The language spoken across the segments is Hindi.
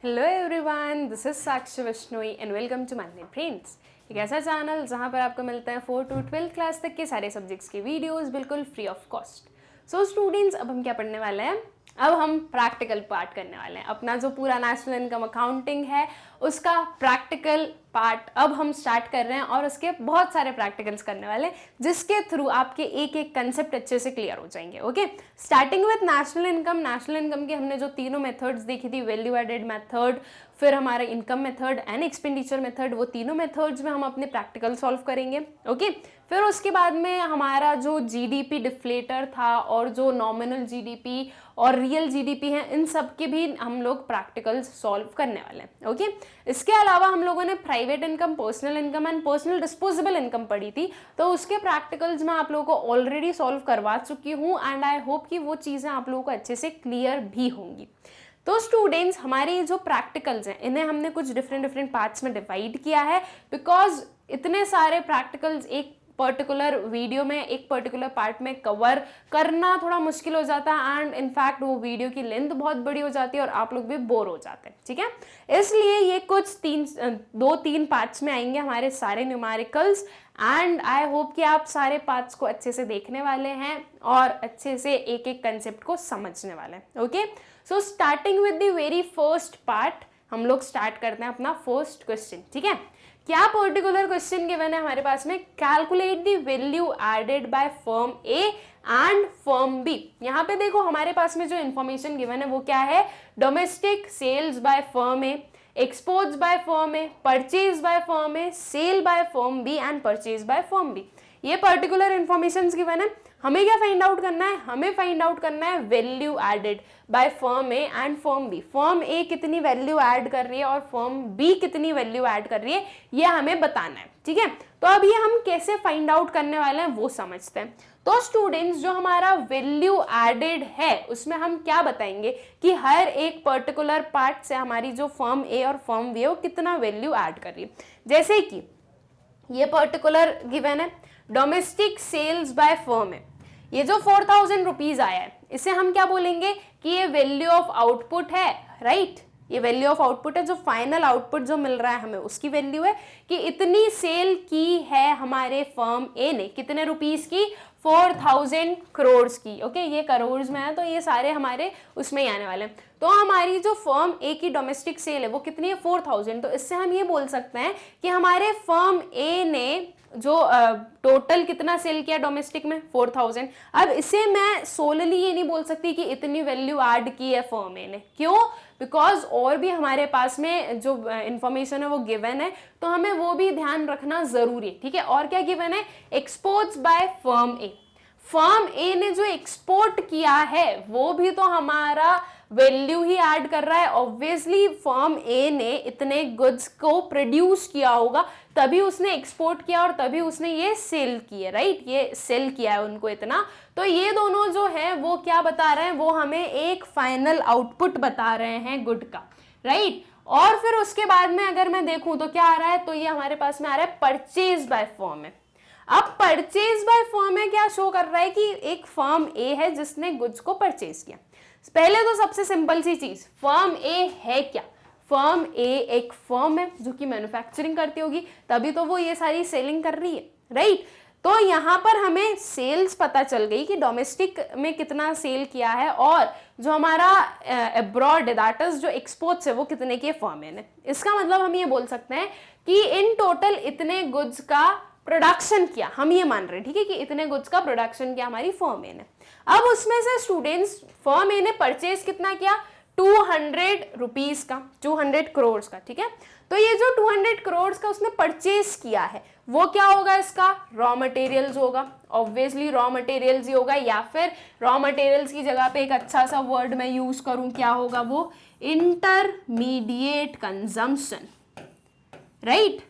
Hello everyone, this is Sakshi Vishnoi and welcome to my friends. एक ऐसा चैनल जहां पर आपको मिलता है 4 to 12 क्लास तक के सारे सब्जेक्ट्स के वीडियोस बिल्कुल free of cost. So students, अब हम क्या पढ़ने वाले हैं? अब हम प्रैक्टिकल पार्ट करने वाले हैं। अपना जो पूरा नेशनल इनकम अकाउंटिंग है उसका प्रैक्टिकल पार्ट अब हम स्टार्ट कर रहे हैं और उसके बहुत सारे प्रैक्टिकल्स करने वाले हैं जिसके थ्रू आपके एक एक कंसेप्ट अच्छे से क्लियर हो जाएंगे। Okay, starting with national income. National income के हमने जो तीनों मेथड्स देखी थी, वैल्यू एडेड मेथड, फिर हमारा income method and expenditure method, वो तीनों मेथड्स में हम अपने प्रैक्टिकल सॉल्व करेंगे। ओके, फिर उसके बाद में हमारा जो जीडीपी डिफ्लेटर था और जो नॉमिनल जीडीपी और रियल जीडीपी है, इन सब के भी हम लोग प्रैक्टिकल्स सॉल्व करने वाले हैं। ओके, इसके अलावा हम लोगों ने private income, personal income and personal disposable income पढ़ी थी, तो उसके प्रैक्टिकल्स मैं आप लोगों को ऑलरेडी सॉल्व करवा चुकी हूँ एंड आई होप कि वो चीज़ें आप लोगों को अच्छे से क्लियर भी होंगी। तो स्टूडेंट्स, हमारे जो प्रैक्टिकल्स हैं इन्हें हमने कुछ डिफरेंट पार्ट्स में डिवाइड किया है बिकॉज इतने सारे प्रैक्टिकल्स एक पर्टिकुलर वीडियो में, एक पर्टिकुलर पार्ट में कवर करना थोड़ा मुश्किल हो जाता है एंड इनफैक्ट वो वीडियो की लेंथ बहुत बड़ी हो जाती है और आप लोग भी बोर हो जाते हैं। ठीक है, इसलिए ये कुछ 2-3 पार्ट्स में आएंगे हमारे सारे न्यूमेरिकल्स एंड आई होप कि आप सारे पार्ट्स को अच्छे से देखने वाले हैं और अच्छे से एक एक कंसेप्ट को समझने वाले हैं। Okay, so starting with the very first part, हम लोग स्टार्ट करते हैं अपना फर्स्ट क्वेश्चन। ठीक है, क्या पर्टिकुलर क्वेश्चन गिवन है हमारे पास में? Calculate the value added by firm A and firm B. यहाँ पे देखो हमारे पास में जो इन्फॉर्मेशन गिवन है वो क्या है? Domestic sales by firm A, exports by firm A, purchase by firm A, sale by firm B and purchase by firm B. ये पर्टिकुलर इन्फॉर्मेशन गिवन है। हमें क्या फाइंड आउट करना है? हमें फाइंड आउट करना है value added by firm A and firm B. Firm A कितनी वैल्यू ऐड कर रही है और फर्म बी कितनी वैल्यू ऐड कर रही है, ये हमें बताना है। ठीक है, तो अब ये हम कैसे फाइंड आउट करने वाले हैं वो समझते हैं। तो स्टूडेंट्स, जो हमारा वैल्यू एडेड है उसमें हम क्या बताएंगे कि हर एक पर्टिकुलर पार्ट से हमारी जो फर्म ए और फर्म बी है वो कितना वैल्यू ऐड कर रही है। जैसे कि ये पर्टिकुलर गिवन है डोमेस्टिक सेल्स बाय फर्म है, ये जो 4000 रुपीज आया है इसे हम क्या बोलेंगे कि ये वैल्यू ऑफ आउटपुट है। राइट, ये वैल्यू ऑफ आउटपुट है, जो फाइनल आउटपुट जो मिल रहा है हमें उसकी वैल्यू है कि इतनी सेल की है हमारे फर्म ए ने, कितने रुपीस की? 4000 करोड़ की। ओके, ये करोड़ में है तो ये सारे हमारे उसमें ही आने वाले हैं। तो हमारी जो फर्म ए की डोमेस्टिक सेल है वो कितनी है? 4000। तो इससे हम ये बोल सकते हैं कि हमारे फर्म ए ने जो टोटल कितना सेल किया डोमेस्टिक में? 4000। अब इसे मैं सोलली ये नहीं बोल सकती कि इतनी वैल्यू ऐड की है फर्म ए ने। क्यों? बिकॉज और भी हमारे पास में जो इंफॉर्मेशन है वो गिवन है, तो हमें वो भी ध्यान रखना जरूरी है। ठीक है, और क्या गिवन है? Exports by firm A. Firm A ने जो एक्सपोर्ट किया है वो भी तो हमारा वैल्यू ही ऐड कर रहा है। ऑब्वियसली फर्म ए ने इतने गुड्स को प्रोड्यूस किया होगा तभी उसने एक्सपोर्ट किया और तभी उसने ये सेल किया। राइट, ये सेल किया है उनको इतना। तो ये दोनों जो है वो क्या बता रहे हैं? वो हमें एक फाइनल आउटपुट बता रहे हैं गुड का। राइट, और फिर उसके बाद में अगर मैं देखूं तो क्या आ रहा है? तो ये हमारे पास में आ रहा है परचेज बाय फर्म है। अब परचेज बाय फर्म है क्या शो कर रहा है कि एक फर्म ए है जिसने गुड्स को परचेज किया। पहले तो सबसे सिंपल सी चीज, फर्म ए है क्या? फर्म ए एक फर्म है जो कि मैन्युफैक्चरिंग करती होगी, तभी तो वो ये सारी सेलिंग कर रही है। राइट, तो यहाँ पर हमें सेल्स पता चल गई कि डोमेस्टिक में कितना सेल किया है और जो हमारा अब्रॉड दैट इज जो एक्सपोर्ट्स है वो कितने के फर्म ए ने। इसका मतलब हम ये बोल सकते हैं कि इन टोटल इतने गुड्स का प्रोडक्शन किया, हम ये मान रहे हैं। ठीक है, कि इतने गुड्स का प्रोडक्शन किया हमारी फर्म ए ने। अब उसमें से स्टूडेंट्स फर्म ए ने परचेज कितना किया? 200 रुपीज का, 200 करोड़ का। ठीक है, तो ये जो 200 करोड़ का उसने परचेज किया है वो क्या होगा? इसका रॉ मटेरियल्स होगा। ऑब्वियसली रॉ मटेरियल्स ही होगा, या फिर रॉ मटेरियल्स की जगह पे एक अच्छा सा वर्ड मैं यूज करूं, क्या होगा वो? Intermediate consumption. Right,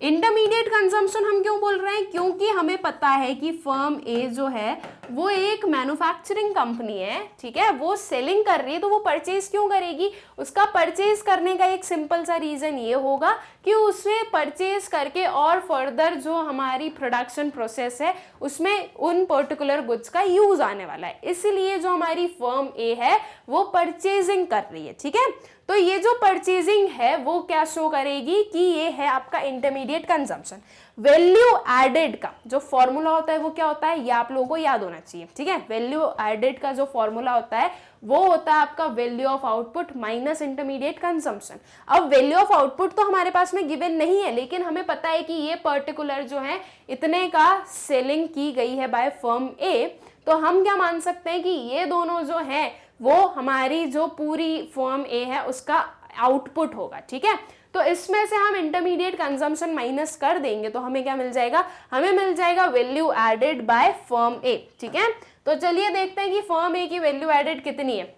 intermediate consumption हम क्यों बोल रहे हैं? क्योंकि हमें पता है कि फर्म ए जो है वो एक मैन्युफैक्चरिंग कंपनी है, ठीक है, वो सेलिंग कर रही है, तो वो परचेज क्यों करेगी? उसका परचेज करने का एक सिंपल सा रीजन ये होगा कि उसे परचेज करके और फर्दर जो हमारी प्रोडक्शन प्रोसेस है उसमें उन पर्टिकुलर गुड्स का यूज आने वाला है, इसलिए जो हमारी फर्म ए है वो परचेजिंग कर रही है, ठीक है। तो ये जो परचेजिंग है वो क्या शो करेगी कि ये है आपका इंटरमीडिएट कंजम्पशन। वैल्यू एडेड का जो फॉर्मूला होता है वो क्या होता है, ये आप लोगों को याद होना चाहिए, ठीक है। वैल्यू एडेड का जो फॉर्मूला होता है वो होता है आपका value of output minus intermediate consumption. अब वैल्यू ऑफ आउटपुट तो हमारे पास में गिवन नहीं है, लेकिन हमें पता है कि ये पर्टिकुलर जो है इतने का सेलिंग की गई है बाय फर्म ए, तो हम क्या मान सकते हैं कि ये दोनों जो है वो हमारी जो पूरी फर्म ए है उसका आउटपुट होगा, ठीक है। तो इसमें से हम इंटरमीडिएट कंजम्पशन माइनस कर देंगे तो हमें क्या मिल जाएगा, हमें मिल जाएगा value added by firm A, ठीक है। तो चलिए देखते हैं कि फर्म ए की वैल्यू एडेड कितनी है।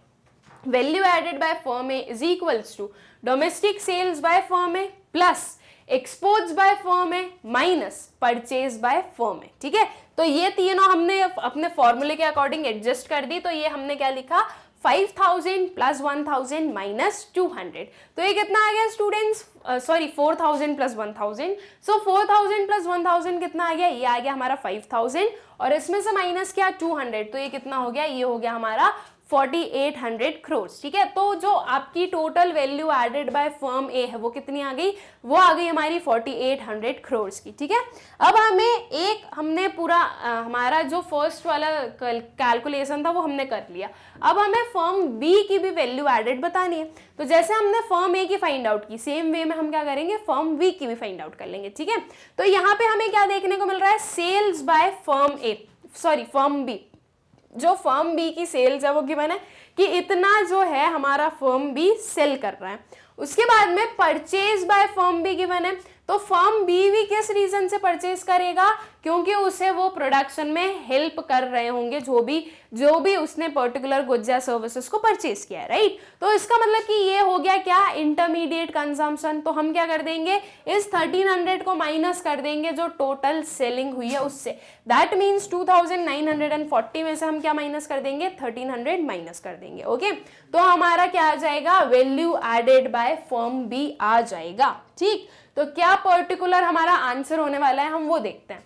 Value added by firm A is equals to domestic sales by firm A plus exports by firm A minus purchase by firm A, ठीक है। तो ये तीनों हमने अपने फॉर्मूले के अकॉर्डिंग एडजस्ट कर दी, तो ये हमने क्या लिखा, 5000 प्लस 1000 माइनस 200। तो ये कितना आ गया स्टूडेंट्स, सॉरी 4000 प्लस 1000, सो 4000 प्लस 1000 कितना आ गया, ये आ गया हमारा 5000 और इसमें से माइनस क्या 200, तो ये कितना हो गया, ये हो गया हमारा 4800 करोड़, ठीक है। तो जो आपकी total value added by firm A है वो कितनी आ गई, वो आ गई हमारी 4800 करोड़ की, ठीक है। अब हमने पूरा हमारा जो फर्स्ट वाला कैलकुलेशन था वो हमने कर लिया। अब हमें फर्म बी की भी वैल्यू एडेड बतानी है, तो जैसे हमने फर्म ए की फाइंड आउट की सेम वे में हम क्या करेंगे, फर्म बी की भी फाइंड आउट कर लेंगे, ठीक है। तो यहाँ पे हमें क्या देखने को मिल रहा है, sales by firm A, sorry firm B, जो फर्म बी की सेल्स है वो गिवन है कि इतना जो है हमारा फर्म बी सेल कर रहा है। उसके बाद में purchase by firm be given है, तो फर्म बी भी किस रीजन से परचेज करेगा, क्योंकि उसे वो प्रोडक्शन में हेल्प कर रहे होंगे जो भी उसने पर्टिकुलर गुड्स या सर्विसेज को परचेज किया है, राइट। तो इसका मतलब कि ये हो गया क्या, इंटरमीडिएट कंजम्पशन। तो हम क्या कर देंगे, इस 1300 को माइनस कर देंगे जो टोटल सेलिंग हुई है उससे, दैट मीन्स 2940 में से हम क्या माइनस कर देंगे, 1300 माइनस कर देंगे, ओके। तो हमारा क्या आ जाएगा, value added by firm B आ जाएगा, ठीक। तो क्या पर्टिकुलर हमारा आंसर होने वाला है हम वो देखते हैं।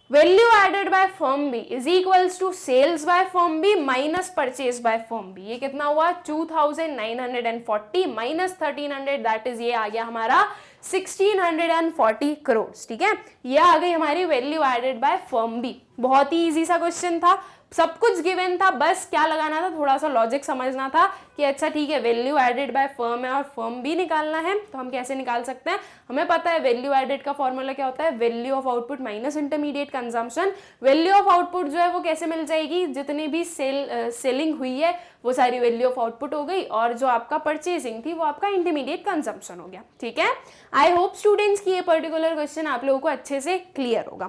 Value added by firm B is equals to sales by firm B minus purchase by firm B. ये कितना हुआ, 2940 माइनस 1300, दैट इज ये आ गया हमारा 1640 करोड़, ठीक है। ये आ गई हमारी value added by firm B. बहुत ही इजी सा क्वेश्चन था, सब कुछ गिवन था, बस क्या लगाना था, थोड़ा सा लॉजिक समझना था कि अच्छा ठीक है वैल्यू एडेड बाय फर्म है और फर्म भी निकालना है, तो हम कैसे निकाल सकते हैं, हमें पता है वैल्यू एडेड का फॉर्मूला क्या होता है, value of output minus intermediate consumption. Value of output जो है वो कैसे मिल जाएगी, जितनी भी सेलिंग हुई है वो सारी वैल्यू ऑफ आउटपुट हो गई, और जो आपका परचेजिंग थी वो आपका इंटरमीडिएट कंजम्पशन हो गया, ठीक है। आई होप स्टूडेंट्स की ये पर्टिकुलर क्वेश्चन आप लोगों को अच्छे से क्लियर होगा।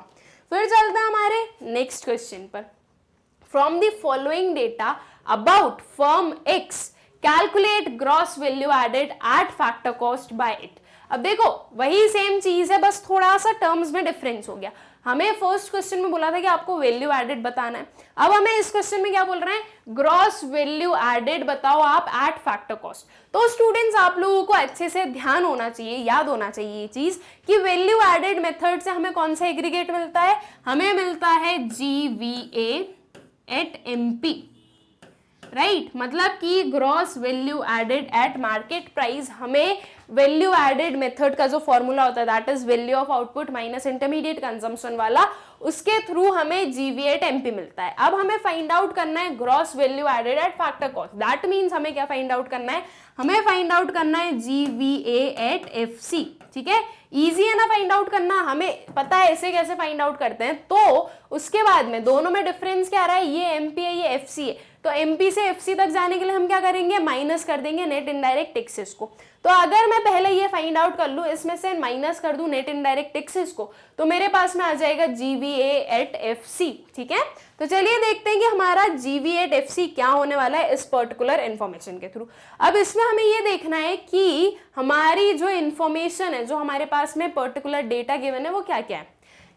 फिर चलते हैं हमारे नेक्स्ट क्वेश्चन पर। From the following data about firm X, calculate gross value added at factor cost by it. अब देखो वही सेम चीज है, बस थोड़ा सा टर्म्स में डिफरेंस हो गया। हमें फर्स्ट क्वेश्चन में बोला था कि आपको वैल्यू एडेड बताना है, अब हमें इस क्वेश्चन में क्या बोल रहे हैं, ग्रॉस वैल्यू एडेड बताओ आप एट फैक्टर कॉस्ट। तो स्टूडेंट्स आप लोगों को अच्छे से ध्यान होना चाहिए, याद होना चाहिए ये चीज कि वैल्यू एडेड मेथड से हमें कौन सा एग्रीगेट मिलता है, हमें मिलता है GVA एट MP, राइट। मतलब कि gross value added at market price, हमें वैल्यू एडेड मेथड का जो फॉर्मूला होता है that is value of output minus intermediate consumption वाला, उसके थ्रू हमें GVA एट MP मिलता है। अब हमें फाइंड आउट करना है gross value added at factor cost, that means हमें क्या फाइंड आउट करना है, हमें फाइंड आउट करना है GVA एट FC, ठीक है। इजी है ना फाइंड आउट करना, हमें पता है ऐसे कैसे फाइंड आउट करते हैं। तो उसके बाद में दोनों में डिफरेंस क्या आ रहा है, ये MP है ये FC है, तो MP से FC तक जाने के लिए हम क्या करेंगे, माइनस कर देंगे नेट इनडायरेक्ट टैक्सेस को। तो अगर मैं पहले ये फाइंड आउट कर लूँ, इसमें से माइनस कर दूं नेट इनडायरेक्ट टैक्सेस को, तो मेरे पास में आ जाएगा GVA एट FC, ठीक है। तो चलिए देखते हैं कि हमारा GVA एट FC क्या होने वाला है इस पर्टिकुलर इंफॉर्मेशन के थ्रू। अब इसमें हमें ये देखना है कि हमारी जो इंफॉर्मेशन है, जो हमारे पास में पर्टिकुलर डेटा गिवन है वो क्या क्या है।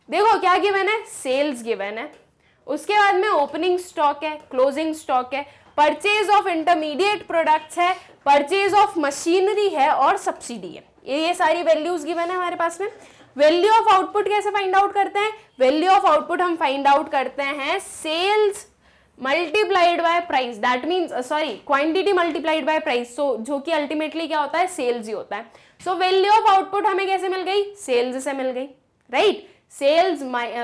देखो क्या गिवन है, सेल्स गिवन है, उसके बाद में ओपनिंग स्टॉक है, क्लोजिंग स्टॉक है, परचेज ऑफ इंटरमीडिएट प्रोडक्ट्स है, परचेज ऑफ मशीनरी है और सब्सिडी है। ये सारी वैल्यूज गिवन है हमारे पास में। वैल्यू ऑफ आउटपुट कैसे फाइंड आउट करते हैं? वैल्यू ऑफ आउटपुट हम फाइंड आउट करते हैं sales multiplied by price, that means quantity multiplied by price, so जो कि अल्टीमेटली क्या होता है? सेल्स ही होता है। सो वैल्यू ऑफ आउटपुट हमें कैसे मिल गई? सेल्स से मिल गई, right? Sales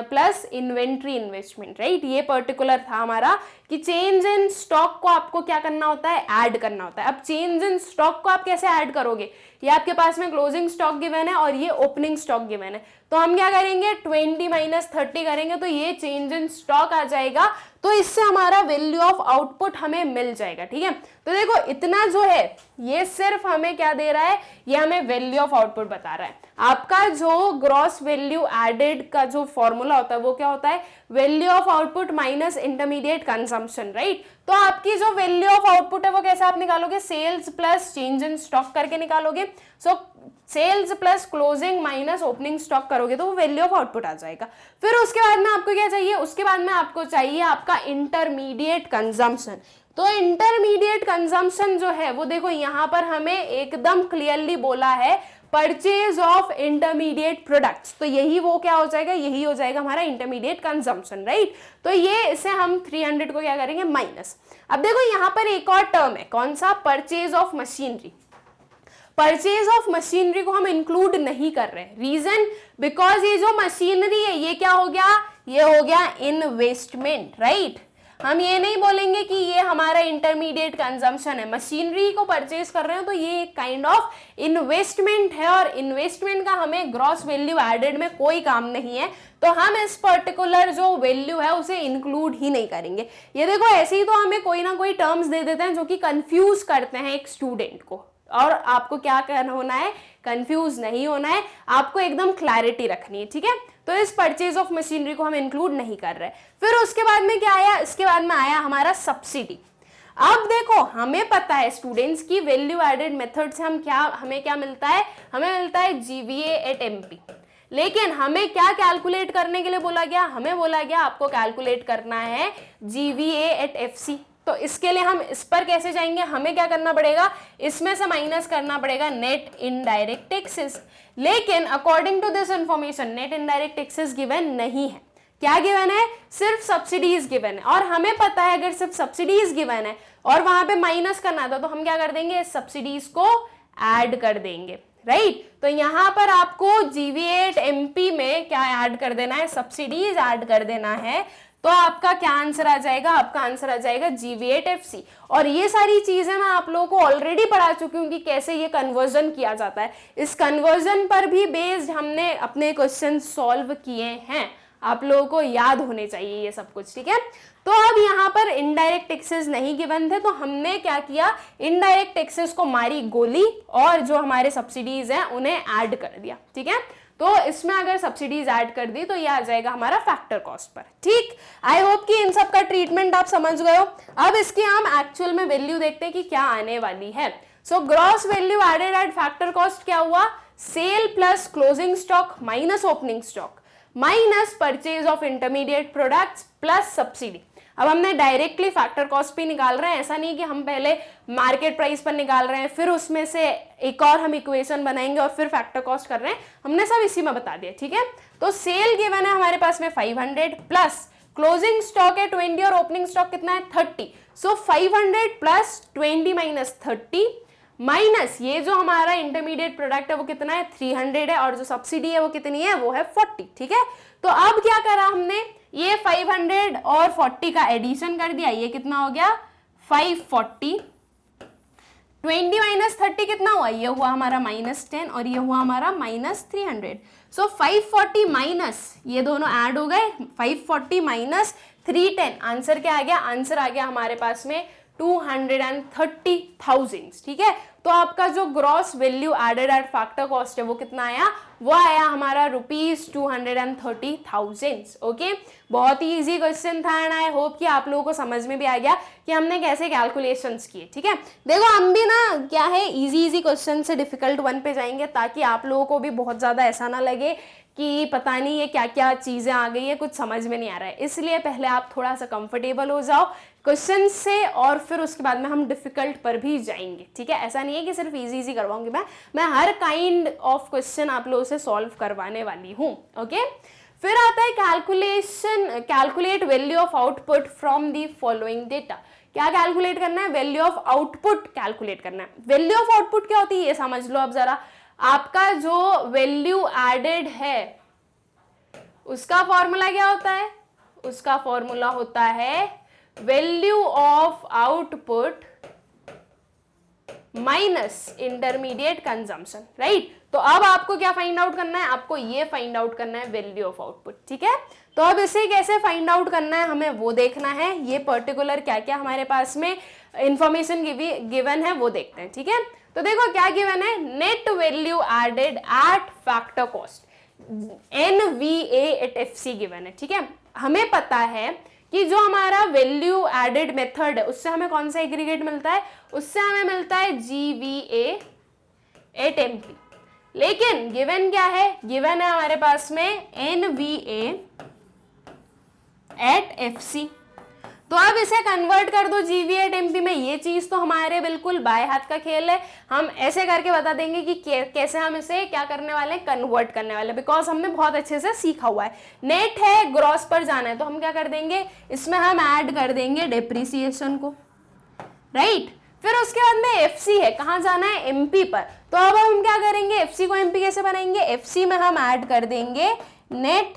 plus inventory investment, right? ये पर्टिकुलर था हमारा कि चेंज इन स्टॉक को आपको क्या करना होता है? ऐड करना होता है। अब चेंज इन स्टॉक को आप कैसे ऐड करोगे? ये आपके पास में क्लोजिंग स्टॉक गिवन है और ये ओपनिंग स्टॉक गिवन है, तो हम क्या करेंगे? 20 माइनस 30 करेंगे तो ये चेंज इन स्टॉक आ जाएगा, तो इससे हमारा वैल्यू ऑफ आउटपुट हमें मिल जाएगा, ठीक है? तो देखो इतना जो है ये सिर्फ हमें क्या दे रहा है? ये हमें वैल्यू ऑफ आउटपुट बता रहा है। आपका जो ग्रॉस वैल्यू एडेड का जो फॉर्मूला होता है वो क्या होता है? Value of output minus intermediate consumption, right? तो आपकी जो वैल्यू ऑफ आउटपुट है वो कैसे आप निकालोगे? Sales plus change in stock करके निकालोगे। So sales plus closing minus opening stock करोगे तो वो वैल्यू ऑफ आउटपुट आ जाएगा। फिर उसके बाद में आपको क्या चाहिए? उसके बाद में आपको चाहिए आपका इंटरमीडिएट कंजम्पशन। तो इंटरमीडिएट कंजम्पशन जो है वो देखो यहाँ पर हमें एकदम क्लियरली बोला है परचेज ऑफ इंटरमीडिएट प्रोडक्ट्स, तो यही वो क्या हो जाएगा? यही हो जाएगा हमारा इंटरमीडिएट कंजम्पशन, राइट? तो ये इसे हम 300 को क्या करेंगे? माइनस। अब देखो यहाँ पर एक और टर्म है, कौन सा? Purchase of machinery. Purchase of machinery को हम इंक्लूड नहीं कर रहे हैं। रीजन? बिकॉज ये जो मशीनरी है ये क्या हो गया? ये हो गया इन्वेस्टमेंट, राइट? हम ये नहीं बोलेंगे कि ये हमारा इंटरमीडिएट कंजम्पशन है। मशीनरी को परचेज कर रहे हो तो ये एक काइंड ऑफ इन्वेस्टमेंट है और इन्वेस्टमेंट का हमें ग्रॉस वैल्यू एडेड में कोई काम नहीं है, तो हम इस पर्टिकुलर जो वैल्यू है उसे इंक्लूड ही नहीं करेंगे। ये देखो ऐसे ही तो हमें कोई ना कोई टर्म्स दे देते हैं जो कि कंफ्यूज करते हैं एक स्टूडेंट को, और आपको क्या करना होना है? कंफ्यूज नहीं होना है, आपको एकदम क्लैरिटी रखनी है, ठीक है? तो इस परचेज ऑफ मशीनरी को हम इंक्लूड नहीं कर रहे। फिर उसके बाद में क्या आया? इसके बाद में आया हमारा सब्सिडी। अब देखो हमें पता है स्टूडेंट्स की वैल्यू एडेड मेथड से हमें क्या मिलता है? हमें मिलता है जीवीए एट एमपी। लेकिन हमें क्या कैलकुलेट करने के लिए बोला गया? हमें बोला गया आपको कैलकुलेट करना है जीवीए एट एफसी। तो इसके लिए हम इस पर कैसे जाएंगे? हमें क्या करना पड़ेगा? इसमें से माइनस करना पड़ेगा नेट इनडायरेक्ट टैक्सेस। लेकिन according to this information net indirect taxes given नहीं है। क्या गिवन है? सिर्फ सब्सिडीज गिवन है। और हमें पता है अगर सिर्फ सब्सिडीज गिवन है और वहां पे माइनस करना था तो हम क्या कर देंगे? सब्सिडीज को ऐड कर देंगे, राइट? तो यहां पर आपको GV8 MP में क्या ऐड कर देना है? सब्सिडीज ऐड कर देना है। तो आपका क्या आंसर आ जाएगा? आपका आंसर आ जाएगा GV8 FC। और ये सारी चीजें मैं आप लोगों को ऑलरेडी पढ़ा चुकी हूँ कि कैसे ये कन्वर्जन किया जाता है। इस कन्वर्जन पर भी बेस्ड हमने अपने क्वेश्चन सॉल्व किए हैं, आप लोगों को याद होने चाहिए ये सब कुछ, ठीक है? तो अब यहाँ पर इनडायरेक्ट टैक्सेस नहीं गिवन थे, तो हमने क्या किया? इनडायरेक्ट टैक्सेस को मारी गोली और जो हमारे सब्सिडीज हैं उन्हें ऐड कर दिया, ठीक है? तो इसमें अगर सब्सिडीज ऐड कर दी तो ये आ जाएगा हमारा फैक्टर कॉस्ट पर, ठीक? आई होप कि इन सब का ट्रीटमेंट आप समझ गए हो। अब इसकी हम एक्चुअल में वैल्यू देखते हैं कि क्या आने वाली है। So gross value added at factor cost क्या हुआ? Sale plus closing stock minus opening stock minus purchase of intermediate products plus subsidy. अब हमने डायरेक्टली फैक्टर कॉस्ट पे निकाल रहे हैं, ऐसा नहीं कि हम पहले मार्केट प्राइस पर निकाल रहे हैं फिर उसमें से एक और हम इक्वेशन बनाएंगे और फिर फैक्टर कॉस्ट कर रहे हैं, हमने सब इसी में बता दिया, ठीक है? तो सेल गिवन है हमारे पास में 500 प्लस क्लोजिंग स्टॉक है 20 और ओपनिंग स्टॉक कितना है 30। सो 500 प्लस 20 माइनस 30 माइनस ये जो हमारा इंटरमीडिएट प्रोडक्ट है वो कितना है 300 है और जो सब्सिडी है वो कितनी है? वो है 40, ठीक है? तो अब क्या करा हमने? ये 500 और 40 का एडिशन कर दिया, ये कितना हो गया 540। 20 माइनस 30 कितना हुआ? ये हुआ हमारा -10 और ये हुआ हमारा -300। सो 540 माइनस ये दोनों ऐड हो गए, 540 माइनस 310, आंसर क्या आ गया? आंसर आ गया हमारे पास में 230,000, ठीक है? तो आपका जो gross value added at factor cost है वो कितना आया? वो आया हमारा ₹230,000। ओके, बहुत ही इजी क्वेश्चन था एंड आई होप कि आप लोगों को समझ में भी आ गया कि हमने कैसे कैलकुलेशंस किए, ठीक है? देखो हम भी ना क्या है इजी क्वेश्चन से डिफिकल्ट वन पे जाएंगे ताकि आप लोगों को भी बहुत ज़्यादा ऐसा ना लगे कि पता नहीं ये क्या क्या चीज़ें आ गई है, कुछ समझ में नहीं आ रहा है। इसलिए पहले आप थोड़ा सा कंफर्टेबल हो जाओ क्वेश्चन से, और फिर उसके बाद में हम डिफिकल्ट पर भी जाएंगे, ठीक है। ऐसा नहीं है कि सिर्फ इजी इजी करवाऊंगी मैं हर काइंड ऑफ क्वेश्चन आप लोगों से सॉल्व करवाने वाली हूँ, ओके। फिर आता है calculate value of output from the following data. क्या कैलकुलेट करना है? वैल्यू ऑफ आउटपुट कैलकुलेट करना है। वैल्यू ऑफ आउटपुट क्या होती है ये समझ लो अब जरा। आपका जो वैल्यू एडेड है उसका फॉर्मूला क्या होता है? उसका फॉर्मूला होता है value of output minus intermediate consumption, right. तो अब आपको क्या फाइंड आउट करना है? आपको ये फाइंड आउट करना है वैल्यू ऑफ आउटपुट, ठीक है। तो अब इसे कैसे फाइंड आउट करना है हमें वो देखना है। ये पर्टिकुलर क्या क्या हमारे पास में इंफॉर्मेशन गिवन है वो देखते हैं, ठीक है। तो देखो क्या गिवन है, net value added at factor cost NVA at FC given है, ठीक है। हमें पता है कि जो हमारा वैल्यू एडेड मेथड है उससे हमें कौन सा एग्रीगेट मिलता है? उससे हमें मिलता है GVA एट MP। लेकिन गिवन क्या है? गिवन है हमारे पास में NVA एट FC। तो अब इसे कन्वर्ट कर दो GVA एट MP में। ये चीज तो हमारे बिल्कुल बाएं हाथ का खेल है। हम ऐसे करके बता देंगे कि कैसे हम इसे क्या करने वाले हैं, कन्वर्ट करने वाले, बिकॉज हमने बहुत अच्छे से सीखा हुआ है। नेट है, ग्रॉस पर जाना है, तो हम क्या कर देंगे, इसमें हम ऐड कर देंगे डेप्रिसिएशन को, राइट। फिर उसके बाद में FC है, कहाँ जाना है? MP पर। तो अब हम क्या करेंगे, FC को MP कैसे बनाएंगे? FC में हम ऐड कर देंगे नेट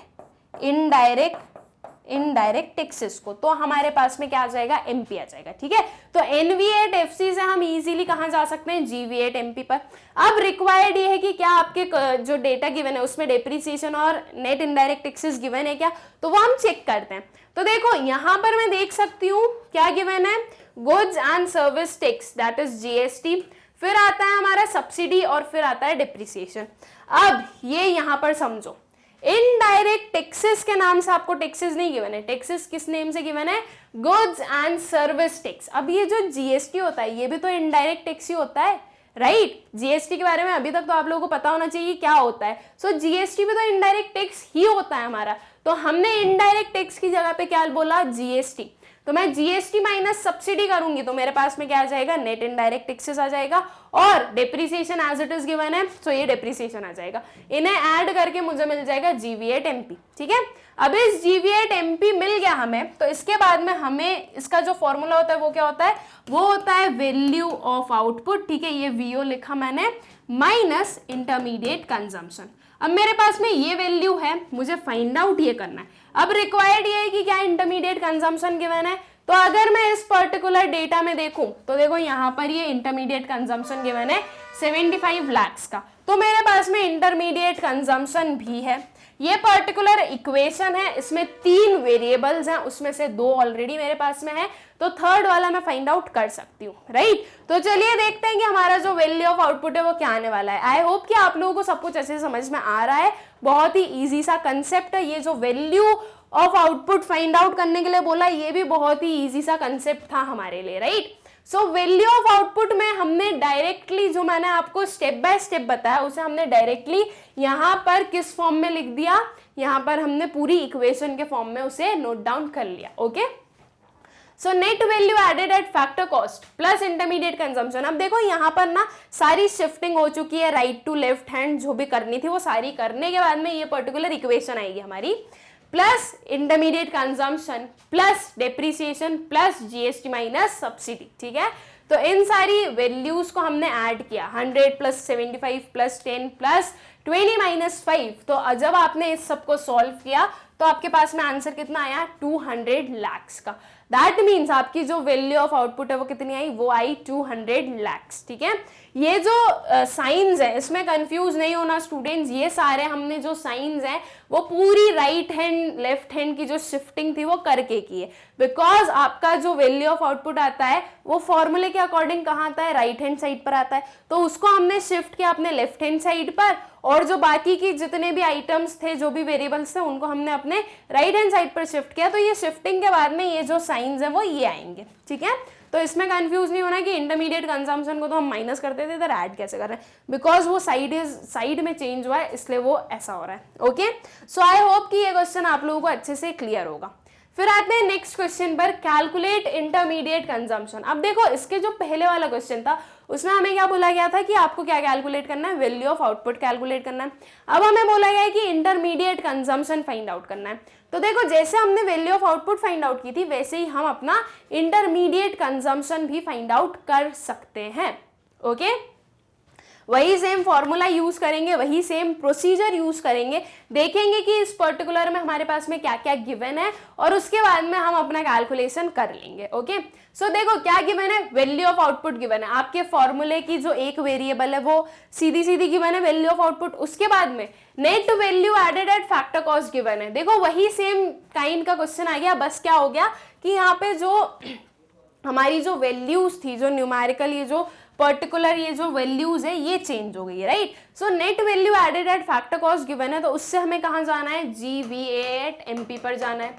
इनडायरेक्ट टैक्सेस को, तो हमारे पास में क्या आ जाएगा? MP आ जाएगा, ठीक है। तो NVA एट FC से हम इजीली कहाँ जा सकते हैं? GVA एट MP पर। अब रिक्वायर्ड ये है कि क्या आपके जो डेटा गिवन है उसमें डेप्रिसिएशन और नेट इनडायरेक्ट टैक्सेस गिवन है क्या, तो वो हम चेक करते हैं। तो देखो यहाँ पर मैं देख सकती हूँ क्या गिवन है, goods and service tax that is GST, फिर आता है हमारा सब्सिडी और फिर आता है डेप्रिसिएशन। अब ये यहाँ पर समझो, इनडायरेक्ट टैक्सेस के नाम से आपको टैक्सेस नहीं गिवन है। टैक्सेस किस नेम से गिवन है? Goods and service tax. अब ये जो GST होता है ये भी तो इनडायरेक्ट टैक्स ही होता है, राइट। GST के बारे में अभी तक तो आप लोगों को पता होना चाहिए क्या होता है। सो GST भी तो इनडायरेक्ट टैक्स ही होता है हमारा। तो हमने इनडायरेक्ट टैक्स की जगह पे क्या बोला? GST। तो मैं GST माइनस सब्सिडी करूंगी तो मेरे पास में क्या आ जाएगा? नेट इनडायरेक्ट टैक्सेस आ जाएगा, और depreciation as it is given है तो ये डेप्रिसिएशन आ जाएगा। इन्हें ऐड करके मुझे मिल जाएगा GVA एट MP, ठीक है। अब इस GVA एट MP मिल गया हमें, तो इसके बाद में हमें इसका जो फॉर्मूला होता है वो क्या होता है? वो होता है वैल्यू ऑफ आउटपुट, ठीक है। ये VO लिखा मैंने, माइनस इंटरमीडिएट कंजम्पशन। अब मेरे पास में ये वैल्यू है, मुझे फाइंड आउट ये करना है। अब रिक्वायर्ड ये है कि क्या इंटरमीडिएट कंजम्पशन गिवन है। तो अगर मैं इस पर्टिकुलर डेटा में देखूं तो देखो यहाँ पर ये इंटरमीडिएट कंजम्पशन गिवन है 75 लाख का, तो मेरे पास में इंटरमीडिएट कंजम्पशन भी है। ये पर्टिकुलर इक्वेशन है, इसमें 3 वेरिएबल्स हैं, उसमें से 2 ऑलरेडी मेरे पास में है, तो थर्ड वाला मैं फाइंड आउट कर सकती हूँ, राइट। तो चलिए देखते हैं कि हमारा जो वैल्यू ऑफ आउटपुट है वो क्या आने वाला है। आई होप कि आप लोगों को सब कुछ अच्छे से समझ में आ रहा है। बहुत ही इजी सा कंसेप्ट है। ये जो value of output find out करने के लिए बोला, ये भी बहुत ही इजी सा कंसेप्ट था हमारे लिए, right. So value of output में हमने डायरेक्टली जो मैंने आपको स्टेप बाय स्टेप बताया उसे हमने डायरेक्टली यहाँ पर किस फॉर्म में लिख दिया, यहाँ पर हमने पूरी इक्वेशन के फॉर्म में उसे नोट डाउन कर लिया, okay. So net value added at factor cost plus intermediate consumption. अब देखो यहाँ पर ना सारी शिफ्टिंग हो चुकी है, राइट टू लेफ्ट हैंड जो भी करनी थी वो सारी करने के बाद में ये पर्टिकुलर इक्वेशन आएगी हमारी, plus intermediate consumption plus depreciation plus GST minus subsidy, ठीक है। तो इन सारी वैल्यूज को हमने ऐड किया, 100 प्लस 75 प्लस 10 प्लस 20 माइनस 5। तो जब आपने इस सबको सॉल्व किया तो आपके पास में आंसर कितना आया? 200 लाख का। दैट मीन्स आपकी जो वैल्यू ऑफ आउटपुट है वो कितनी आई? वो आई 200 लाख, ठीक है। ये जो साइंस है इसमें कंफ्यूज नहीं होना स्टूडेंट्स। ये सारे हमने जो साइंस हैं वो पूरी राइट हैंड लेफ्ट हैंड की जो शिफ्टिंग थी वो करके की है, बिकॉज आपका जो वैल्यू ऑफ आउटपुट आता है वो फॉर्मूले के अकॉर्डिंग कहाँ आता है? राइट हैंड साइड पर आता है। तो उसको हमने शिफ्ट किया अपने लेफ्ट हैंड साइड पर, और जो बाकी की जितने भी आइटम्स थे, जो भी वेरिएबल्स थे, उनको हमने अपने राइट हैंड साइड पर शिफ्ट किया। तो ये शिफ्टिंग के बाद में ये जो साइंस है वो ये आएंगे, ठीक है। तो इसमें कंफ्यूज नहीं होना कि इंटरमीडिएट कंजम्पशन को तो हम माइनस करते थे, इधर ऐड कैसे कर रहे हैं, बिकॉज वो साइड में चेंज हुआ है इसलिए वो ऐसा हो रहा है। ओके, सो आई होप कि ये क्वेश्चन आप लोगों को अच्छे से क्लियर होगा। फिर आते हैं नेक्स्ट क्वेश्चन पर, कैलकुलेट इंटरमीडिएट कंजम्पशन। अब देखो इसके जो पहले वाला क्वेश्चन था उसमें हमें क्या बोला गया था कि आपको क्या कैलकुलेट करना है, वैल्यू ऑफ आउटपुट कैलकुलेट करना है। अब हमें बोला गया है कि इंटरमीडिएट कंजम्पशन फाइंड आउट करना है। तो देखो जैसे हमने value of output find out की थी वैसे ही हम अपना इंटरमीडिएट कंजम्पशन भी फाइंड आउट कर सकते हैं। ओके, वही सेम फॉर्मूला यूज करेंगे, वही सेम प्रोसीजर यूज करेंगे, देखेंगे कि इस पर्टिकुलर में हमारे पास में क्या क्या गिवन है और उसके बाद में हम अपना कैलकुलेशन कर लेंगे। ओके, सो देखो क्या गिवन है, वैल्यू ऑफ आउटपुट गिवन है, आपके फॉर्मूले की जो एक वेरिएबल है वो सीधी सीधी गिवन है वैल्यू ऑफ आउटपुट। उसके बाद में net value added at factor cost given है। देखो वही सेम काइंड का क्वेश्चन आ गया, बस क्या हो गया कि यहाँ पे जो हमारी जो वैल्यूज थी, जो न्यूमेरिकल ये जो पर्टिकुलर ये जो वैल्यूज है ये चेंज हो गई है, right. So net value added at factor cost given है, तो उससे हमें कहाँ जाना है, GVA एट MP पर जाना है,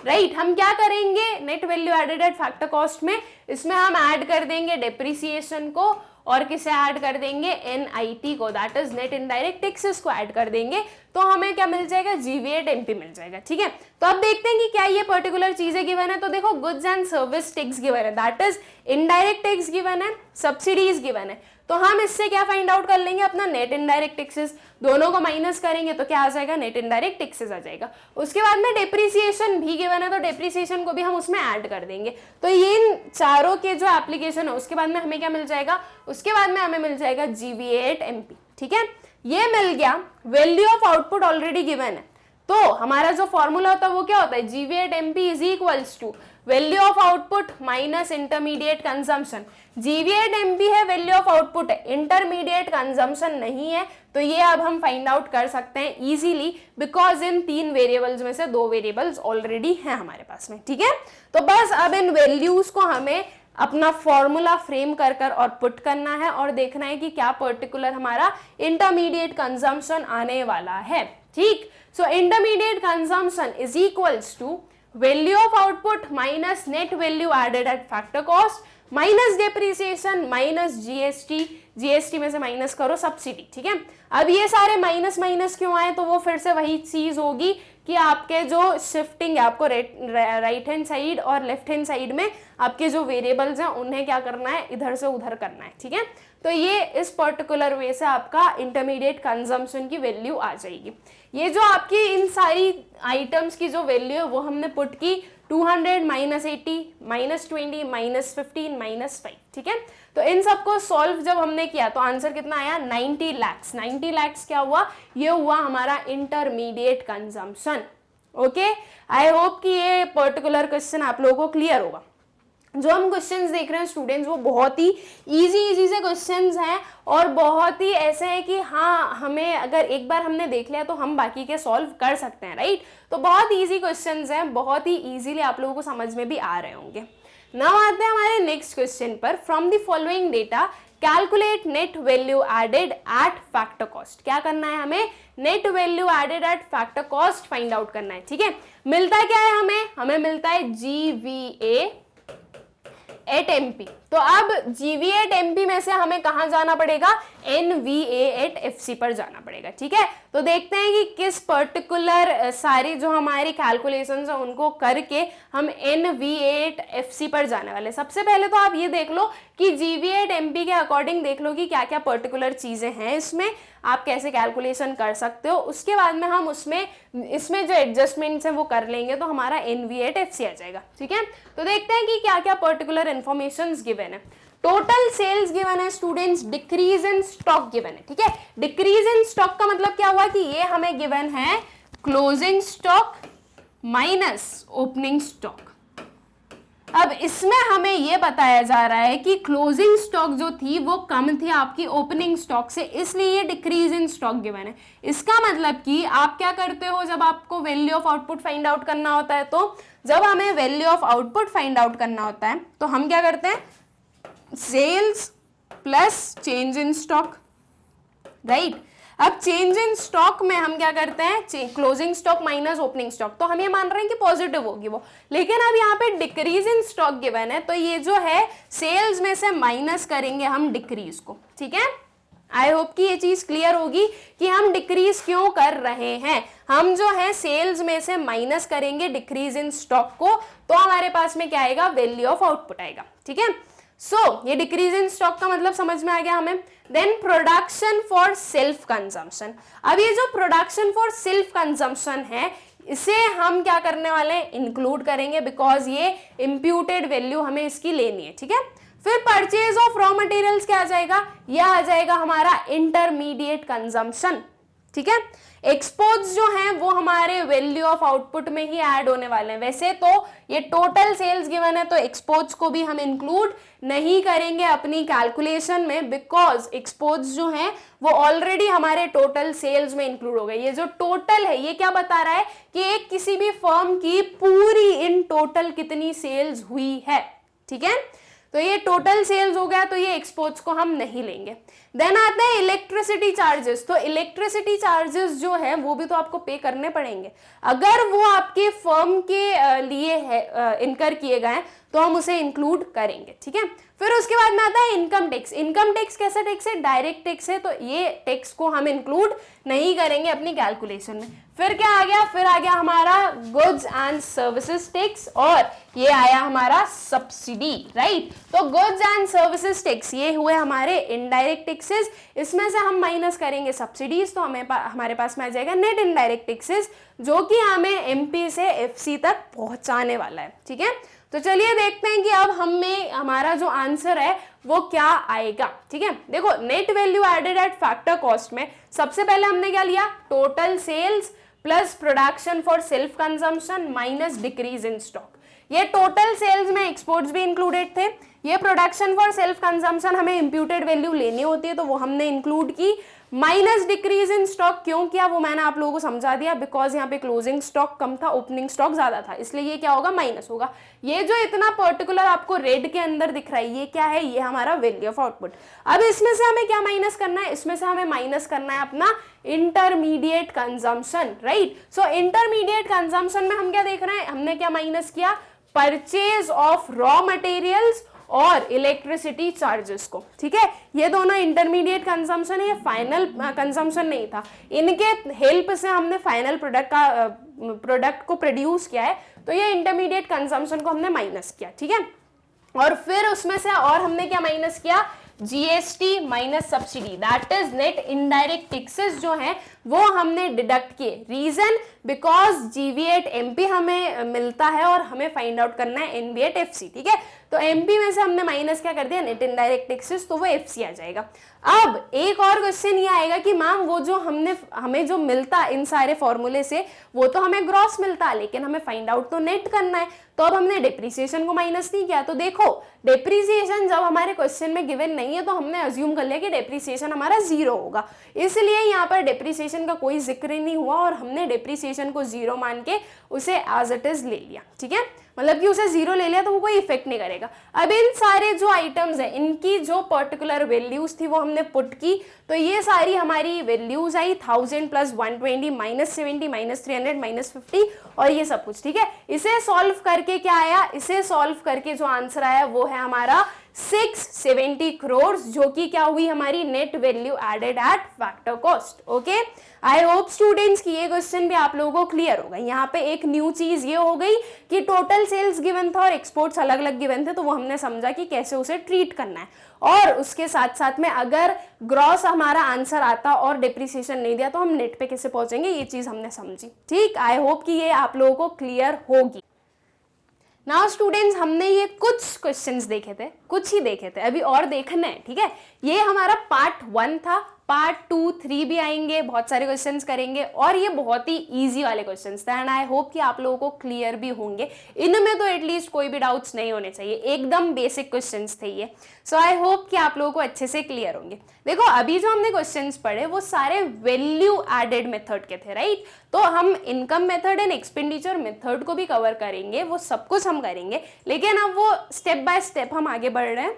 राइट। हम क्या करेंगे, net value added at factor cost में इसमें हम ऐड कर देंगे डेप्रिसिएशन को और किसे ऐड कर देंगे, NIT को, that is net indirect taxes को ऐड कर देंगे, तो हमें क्या मिल जाएगा, GVA एट MP मिल जाएगा। ठीक है, तो अब देखते हैं कि क्या ये पर्टिकुलर चीजें गिवन है। तो देखो goods and service tax given है, that is indirect tax given है, सब्सिडीज गिवन है, तो हम इससे क्या फाइंड आउट कर लेंगे, अपना नेट इनडायरेक्ट टैक्सेस, दोनों को माइनस करेंगे तो क्या आ जाएगा, नेट इनडायरेक्ट टैक्सेस आ जाएगा। उसके बाद में डेप्रिसिएशन भी गिवन है, तो डेप्रिसिएशन को भी हम उसमें ऐड कर देंगे। तो ये इन चारों के जो एप्लीकेशन है उसके बाद में हमें क्या मिल जाएगा, उसके बाद में हमें मिल जाएगा GVA एट MP। ठीक है, ये मिल गया। Value of output already given है, तो हमारा जो फॉर्मूला होता है वो क्या होता है, GVA at MP is equals to value of output minus intermediate consumption. GVA at MP है, वैल्यू ऑफ आउटपुट है, इंटरमीडिएट कंजम्पशन नहीं है, तो ये अब हम फाइंड आउट कर सकते हैं इजीली, बिकॉज इन 3 वेरिएबल्स में से 2 वेरिएबल्स ऑलरेडी हैं हमारे पास में। ठीक है, तो बस अब इन वैल्यूज को हमें अपना फॉर्मूला फ्रेम कर कर और पुट करना है और देखना है कि क्या पर्टिकुलर हमारा इंटरमीडिएट कंजम्पशन आने वाला है। ठीक, so intermediate consumption is equals to value of output minus net value added at factor cost minus depreciation minus GST में से माइनस करो सब्सिडी। ठीक है, अब ये सारे माइनस माइनस क्यों आए, तो वो फिर से वही चीज होगी कि आपके जो शिफ्टिंग है, आपको राइट हैंड साइड और लेफ्ट हैंड साइड में आपके जो वेरिएबल्स हैं उन्हें क्या करना है, इधर से उधर करना है। ठीक है, तो ये इस पर्टिकुलर वे से आपका इंटरमीडिएट कंजम्पशन की वैल्यू आ जाएगी। ये जो आपकी इन सारी आइटम्स की जो वैल्यू है वो हमने पुट की 200 माइनस 80 माइनस 20 माइनस 15 माइनस 5। ठीक है, तो इन सबको सॉल्व जब हमने किया तो आंसर कितना आया, 90 लाख्स। 90 लाख्स क्या हुआ, ये हुआ हमारा intermediate consumption. Okay, I hope कि ये पर्टिकुलर क्वेश्चन आप लोगों को क्लियर होगा। जो हम क्वेश्चंस देख रहे हैं स्टूडेंट्स वो बहुत ही इजी से क्वेश्चंस हैं और बहुत ही ऐसे हैं कि हाँ, हमें अगर एक बार हमने देख लिया तो हम बाकी के सॉल्व कर सकते हैं, राइट। तो बहुत इजी क्वेश्चंस हैं, बहुत ही इजीली आप लोगों को समझ में भी आ रहे होंगे। नाउ आते हैं हमारे नेक्स्ट क्वेश्चन पर। From the following data calculate net value added at factor cost. क्या करना है हमें, net value added at factor cost find out करना है। ठीक है, मिलता क्या है हमें मिलता है GVA एट MP। तो अब GVA एट MP में से हमें कहाँ जाना पड़ेगा, NVA एट FC पर जाना पड़ेगा। ठीक है, तो देखते हैं कि किस पर्टिकुलर सारी जो हमारी कैलकुलेशंस हैं उनको करके हम NVA एट FC पर जाने वाले। सबसे पहले तो आप ये देख लो कि GVA एट MP के अकॉर्डिंग देख लो कि क्या क्या पर्टिकुलर चीजें हैं, इसमें आप कैसे कैलकुलेशन कर सकते हो। उसके बाद में हम इसमें जो एडजस्टमेंट्स हैं वो कर लेंगे तो हमारा NVA एट FC आ जाएगा। ठीक है, तो देखते हैं कि क्या क्या पर्टिकुलर इन्फॉर्मेशंस गिवन है। टोटल सेल्स गिवन है students, decrease in stock given है। ठीक है, डिक्रीज इन स्टॉक का मतलब क्या हुआ कि ये हमें गिवन है closing stock minus opening stock. अब इसमें हमें ये बताया जा रहा है कि क्लोजिंग स्टॉक जो थी वो कम थी आपकी ओपनिंग स्टॉक से, इसलिए ये डिक्रीज इन स्टॉक गिवन है। इसका मतलब कि आप क्या करते हो, जब आपको value of output find out करना होता है, तो जब हमें value of output find out करना होता है तो हम क्या करते हैं, sales plus change in stock, right. अब चेंज इन स्टॉक में हम क्या करते हैं, closing stock minus opening stock, तो हम ये मान रहे हैं कि पॉजिटिव होगी वो, लेकिन अब यहाँ पे डिक्रीज इन स्टॉक गिवन है, तो ये जो है सेल्स में से माइनस करेंगे हम डिक्रीज को, ठीक है। आई होप कि ये चीज क्लियर होगी कि हम डिक्रीज क्यों कर रहे हैं। हम जो है सेल्स में से माइनस करेंगे डिक्रीज इन स्टॉक को, तो हमारे पास में क्या आएगा, वैल्यू ऑफ आउटपुट आएगा, ठीक है। सो ये डिक्रीज इन स्टॉक का मतलब समझ में आ गया हमें। Then production for self consumption, अब ये जो प्रोडक्शन फॉर सेल्फ कंजम्पशन है इसे हम क्या करने वाले हैं, इंक्लूड करेंगे, बिकॉज ये इंप्यूटेड वैल्यू हमें इसकी लेनी है, ठीक है। फिर परचेज ऑफ रॉ मटेरियल्स क्या आ जाएगा, यह आ जाएगा हमारा इंटरमीडिएट कंजम्पशन, ठीक है। एक्सपोर्ट्स जो हैं वो हमारे वैल्यू ऑफ आउटपुट में ही ऐड होने वाले हैं। वैसे तो ये टोटल सेल्स गिवन है तो एक्सपोर्ट्स को भी हम इंक्लूड नहीं करेंगे अपनी कैलकुलेशन में, बिकॉज एक्सपोर्ट्स जो हैं वो ऑलरेडी हमारे टोटल सेल्स में इंक्लूड हो गए। ये जो टोटल है ये क्या बता रहा है कि एक किसी भी फर्म की पूरी इन टोटल कितनी सेल्स हुई है, ठीक है। तो ये टोटल सेल्स हो गया, तो ये एक्सपोर्ट्स को हम नहीं लेंगे। देन आते हैं इलेक्ट्रिसिटी चार्जेस, तो इलेक्ट्रिसिटी चार्जेस जो है वो भी तो आपको पे करने पड़ेंगे, अगर वो आपके फर्म के लिए है इनकर किए गए तो हम उसे इंक्लूड करेंगे, ठीक है। फिर उसके बाद में आता है इनकम टैक्स। इनकम टैक्स कैसा टैक्स है, डायरेक्ट टैक्स है, तो ये टैक्स को हम इंक्लूड नहीं करेंगे अपनी कैलकुलेशन में। फिर क्या आ गया, फिर आ गया हमारा गुड्स एंड सर्विसेज टैक्स, और ये आया हमारा सब्सिडी, राइट। तो गुड्स एंड सर्विसेज टैक्स ये हुए हमारे इनडायरेक्ट टैक्सेस, इसमें से हम माइनस करेंगे सब्सिडीज, तो हमारे पास में आ जाएगा नेट इनडायरेक्ट टैक्सेस, जो कि हमें एमपी से एफसी तक पहुंचाने वाला है, ठीक है। तो चलिए देखते हैं कि अब हमारा जो आंसर है वो क्या आएगा, ठीक है। देखो net value added at factor cost में सबसे पहले हमने क्या लिया, total sales plus production for self consumption minus decrease in stock. ये टोटल सेल्स में एक्सपोर्ट्स भी इंक्लूडेड थे, ये प्रोडक्शन फॉर सेल्फ कंजम्पशन हमें इंप्यूटेड वैल्यू लेनी होती है तो वो हमने इंक्लूड की, माइनस डिक्रीज इन स्टॉक क्यों किया वो मैंने आप लोगों को समझा दिया, बिकॉज यहाँ पे क्लोजिंग स्टॉक कम था, ओपनिंग स्टॉक ज्यादा था, इसलिए ये क्या होगा, माइनस होगा। ये जो इतना पर्टिकुलर आपको रेड के अंदर दिख रहा है ये क्या है, ये हमारा वैल्यू ऑफ आउटपुट। अब इसमें से हमें क्या माइनस करना है, इसमें से हमें माइनस करना है अपना इंटरमीडिएट कंजम्पशन, राइट। सो इंटरमीडिएट कंजम्पशन में हम क्या देख रहे हैं, हमने क्या माइनस किया, परचेज ऑफ रॉ मटेरियल्स और इलेक्ट्रिसिटी चार्जेस को, ठीक है। ये दोनों इंटरमीडिएट कंजम्पशन है, ये फाइनल कंजम्पशन नहीं था, इनके हेल्प से हमने फाइनल प्रोडक्ट को प्रोड्यूस किया है, तो ये इंटरमीडिएट कंजम्पशन को हमने माइनस किया, ठीक है। और फिर उसमें से और हमने क्या माइनस किया, GST minus subsidy, that is net indirect taxes जो है वो हमने डिडक्ट किए। रीजन, बिकॉज जीवीएट एमपी हमें मिलता है और हमें फाइंड आउट करना है एनवीएट एफसी, ठीक है। तो एमपी में से हमने माइनस क्या कर दिया, नेट इनडायरेक्ट टैक्सेस, तो वो एफसी आ जाएगा। अब एक और क्वेश्चन ये आएगा कि मैम वो जो हमें जो मिलता इन सारे फॉर्मूले से वो तो हमें ग्रॉस मिलता है, लेकिन हमें फाइंड आउट तो नेट करना है, तो अब हमने डिप्रिसिएशन को माइनस नहीं किया। तो देखो डिप्रिसिएशन जब हमारे क्वेश्चन में गिवन नहीं है तो हमने अज्यूम कर लिया कि डिप्रिसिएशन हमारा 0 होगा, इसलिए यहाँ पर डिप्रिसिएशन का कोई जिक्र नहीं हुआ और हमने डिप्रिसिएशन को 0 मान के उसे एज इट इज ले लिया, ठीक है। मतलब कि उसे 0 ले लिया तो वो कोई इफेक्ट नहीं करेगा। अब इन सारे जो आइटम्स हैं इनकी जो पर्टिकुलर वैल्यूज थी वो हमने पुट की, तो ये सारी हमारी वैल्यूज आई 1000 प्लस 120 माइनस 70 माइनस 300 माइनस 50 और ये सब कुछ, ठीक है। इसे सॉल्व करके क्या आया, इसे सॉल्व करके जो आंसर आया वो है हमारा 670 करोड़, जो कि क्या हुई हमारी net value added at factor cost. Okay, I hope students कि ये क्वेश्चन भी आप लोगों को क्लियर होगा। यहाँ पे एक न्यू चीज ये हो गई कि टोटल सेल्स गिवन था और एक्सपोर्ट्स अलग अलग गिवन थे, तो वो हमने समझा कि कैसे उसे ट्रीट करना है। और उसके साथ साथ में अगर ग्रॉस हमारा आंसर आता और डिप्रिसिएशन नहीं दिया तो हम नेट पे कैसे पहुंचेंगे, ये चीज हमने समझी। ठीक, आई होप कि ये आप लोगों को क्लियर होगी। नाउ स्टूडेंट्स, हमने ये कुछ क्वेश्चंस देखे थे, कुछ ही देखे थे, अभी और देखना है, ठीक है। ये हमारा पार्ट 1 था, पार्ट 2, 3 भी आएंगे, बहुत सारे क्वेश्चंस करेंगे और ये बहुत ही इजी वाले क्वेश्चंस थे एंड आई होप कि आप लोगों को क्लियर भी होंगे। इनमें तो एटलीस्ट कोई भी डाउट्स नहीं होने चाहिए, एकदम बेसिक क्वेश्चंस थे ये। सो आई होप कि आप लोगों को अच्छे से क्लियर होंगे। देखो अभी जो हमने क्वेश्चंस पढ़े वो सारे वैल्यू एडेड मेथड के थे, राइट। तो हम income method and expenditure method को भी कवर करेंगे, वो सब कुछ हम करेंगे, लेकिन अब वो स्टेप बाय स्टेप हम आगे बढ़ रहे हैं,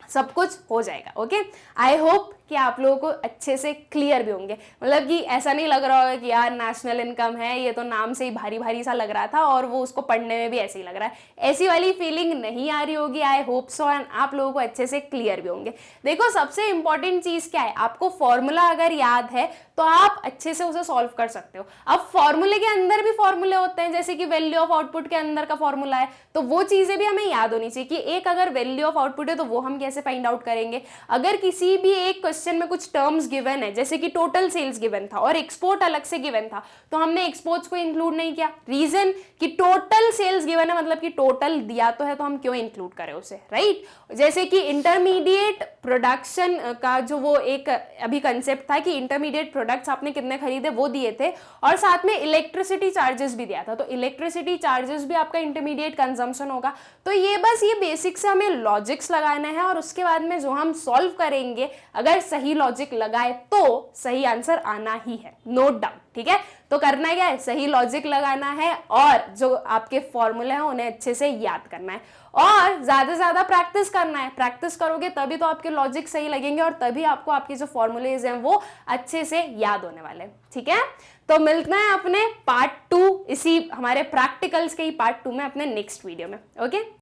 सब कुछ हो जाएगा। ओके, आई होप कि आप लोगों को अच्छे से क्लियर भी होंगे। मतलब कि ऐसा नहीं लग रहा होगा कि यार नेशनल इनकम है, ये तो नाम से ही भारी भारी सा लग रहा था और वो उसको पढ़ने में भी ऐसे ही लग रहा है, ऐसी वाली फीलिंग नहीं आ रही होगी। आई होप सो, एंड आप लोगों को अच्छे से क्लियर भी होंगे। देखो सबसे इंपॉर्टेंट चीज क्या है, आपको फॉर्मूला अगर याद है तो आप अच्छे से उसे सॉल्व कर सकते हो। अब फॉर्मूले के अंदर भी फॉर्मूले होते हैं, जैसे कि वैल्यू ऑफ आउटपुट के अंदर का फॉर्मूला है, तो वो चीजें भी हमें याद होनी चाहिए कि एक अगर वैल्यू ऑफ आउटपुट है तो वो हम कैसे फाइंड आउट करेंगे। अगर किसी भी एक क्वेश्चन में कुछ टर्म्स गिवन है, जैसे कि टोटल सेल्स गिवन था और एक्सपोर्ट अलग से गिवन था, तो हमने एक्सपोर्ट्स को इंक्लूड नहीं किया। रीजन कि टोटल सेल्स गिवन है, मतलब कि टोटल दिया तो है, तो हम क्यों इंक्लूड करें उसे, राइट। जैसे कि इंटरमीडिएट प्रोडक्शन का जो वो एक अभी कंसेप्ट था कि इंटरमीडिएट प्रोडक्ट्स आपने कितने खरीदे वो दिए थे, और साथ में इलेक्ट्रिसिटी चार्जेस भी दिया था, तो इलेक्ट्रिसिटी चार्जेस भी आपका इंटरमीडिएट कंजम्पशन होगा। तो ये बस ये बेसिक से हमें लॉजिक्स लगाना है, और उसके बाद में जो हम सॉल्व करेंगे अगर सही लॉजिक लगाए तो सही आंसर आना ही है, नोट डाउन, ठीक है। तो करना क्या है, सही लॉजिक लगाना है और जो आपके फॉर्मूले हैं उन्हें अच्छे से याद करना है, और ज्यादा से ज्यादा प्रैक्टिस करना है। प्रैक्टिस करोगे तभी तो आपके लॉजिक सही लगेंगे और तभी आपको आपके जो फॉर्मूलेज हैं वो अच्छे से याद होने वाले हैं, ठीक है। तो मिलते हैं अपने पार्ट 2, इसी हमारे प्रैक्टिकल्स के ही पार्ट 2 में अपने नेक्स्ट वीडियो में। ओके।